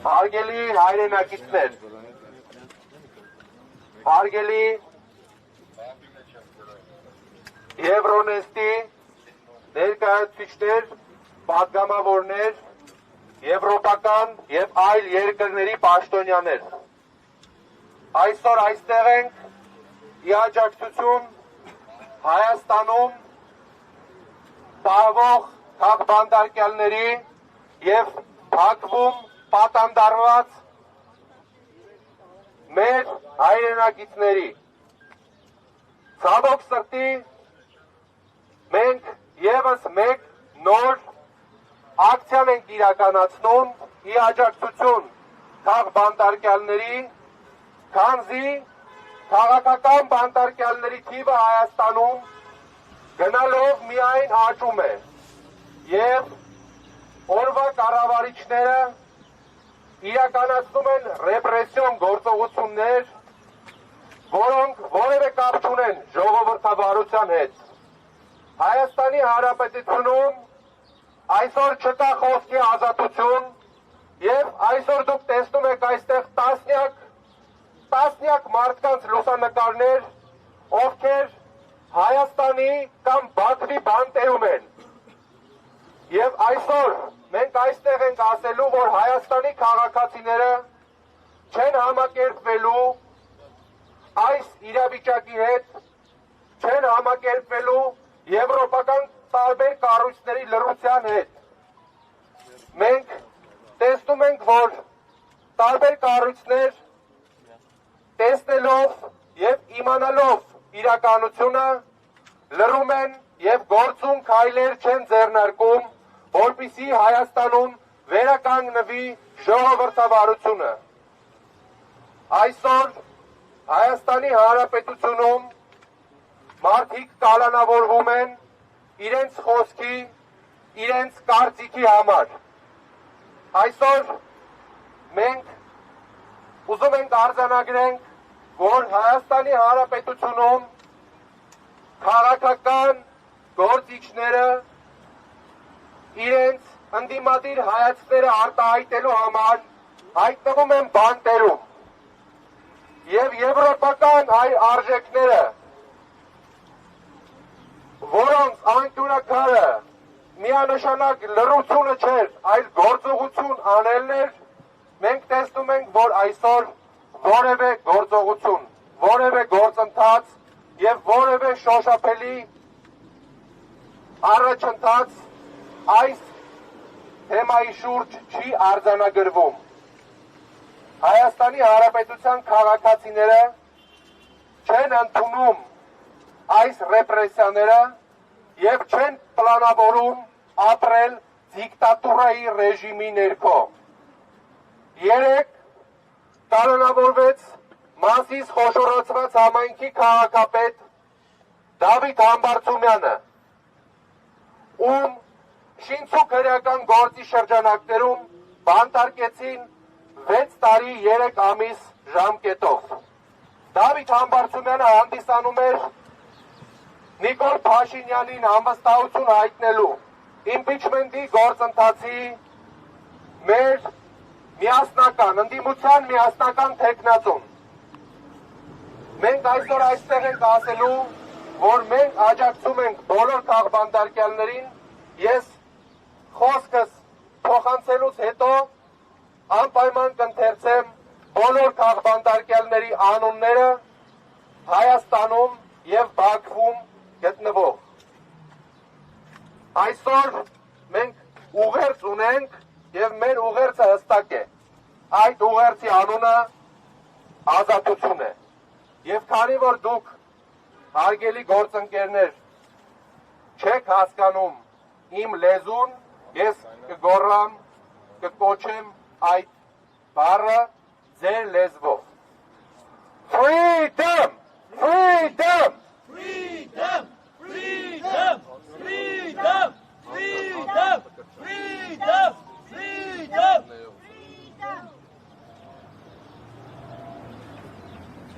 Հարգելի հայրենակիցներ, հարգելի Եվրոնեստի ներկայացուցիչներ, պատգամավորներ, եվրոպական և այլ երկրների պաշտոնյաներ։ Այսօր այստեղ ենք ի աջակցություն Հայաստանում պահվող քաղբանտարկյալների և Բաքվում պատանդարված մեր հայրենակիցների։ Ցավոք սրտի մենք ևս մեկ նոր ակցիան ենք իրականացնում ի աջակցություն քաղբանտարկյալների, քանզի քաղաքական բանտարկյալների թիվը Հայաստանում գնալով միայն աճում է և օրվա կառավարիչները իրականացնում են ռեպրեսիոն գործողություններ, որոնք որևէ կապ չունեն ժողովրդավարության հետ։ Հայաստանի Հանրապետությունում այսօր չկա խոսքի ազատություն և այսօր դուք տեսնում եք այստեղ տասնյակ մարդկանց լուսանկարներ, ովքեր Հայաստանի կամ Բաքվի բանտերում են։ Եվ այսօր մենք այստեղ ենք ասելու, որ Հայաստանի քաղաքացիները չեն համակերպվելու այս իրավիճակի հետ, չեն համակերպվելու եվրոպական տարբեր կառույցների լռության հետ։ Մենք տեսնում ենք, որ տարբեր կառույցներ տեսնելով և իմանալով իրականությունը լռում են և գործուն քայլեր չեն ձեռնարկում, որպեսզի Հայաստանում վերականգնվի ժողովրդավարությունը։ Այսօր Հայաստանի Հանրապետությունում մարդիկ կալանավորվում են իրենց խոսքի, իրենց կարծիքի համար։ Այսօր մենք ուզում ենք արձանագրենք, որ Հայաստանի Հանրապետությունում քաղաքական գործիչները իրենց ընդդիմադիր հայացքները արտահայտելու համար հայտնվում են բանտերում և եվրոպական այլ արժեքները, որոնց անկյունաքարը միանշանակ լռությունը չէր, այլ գործողություն անելն էր, մենք տեսնում ենք, որ այսօր որևէ գործողություն, որևէ գործընթաց և որևէ շոշափելի առաջընթաց այս թեմայի շուրջ չի արձանագրվում։ Հայաստանի Հանրապետության քաղաքացիները չեն ընդունում այս ռեպրեսիաները և չեն պլանավորում ապրել դիկտատուրայի ռեժիմի ներքո։ Երեկ կալանավորվեց Մասիս խոշորացված համայնքի քաղաքապետ Դավիթ Համբարձումյանը, ում շինցուկ հրեական գործի շրջանակներում բանտարկեցին 6 տարի 3 ամիս ժամկետով։ Դավիթ Համբարձումյանը հանդիսանում էր Նիկոլ Փաշինյանին անվստահություն հայտնելու իմպիչմենտի գործընթացի մեր միասնական, ընդդիմության միասնական թեկնածուն։ Մենք այսօր այստեղ ենք ասելու, որ մենք աջակցում ենք բոլոր քաղբանտարկյալներին, ես խոսքս փոխանցելուց հետո անպայման կընթերցեմ բոլոր քաղբանտարկյալների անունները Հայաստանում և Բաքվում գտնվող։ Այսօր մենք ուղերձ ունենք և մեր ուղերձը հստակ է։ Այդ ուղերձի անունը ազատություն է։ Եվ քանի որ դուք, հարգելի գործընկերներ, չեք հասկանում իմ լեզուն, ես կգոռամ, կկոչեմ այդ բառը ձեր լեզվով։ Freedom! Freedom!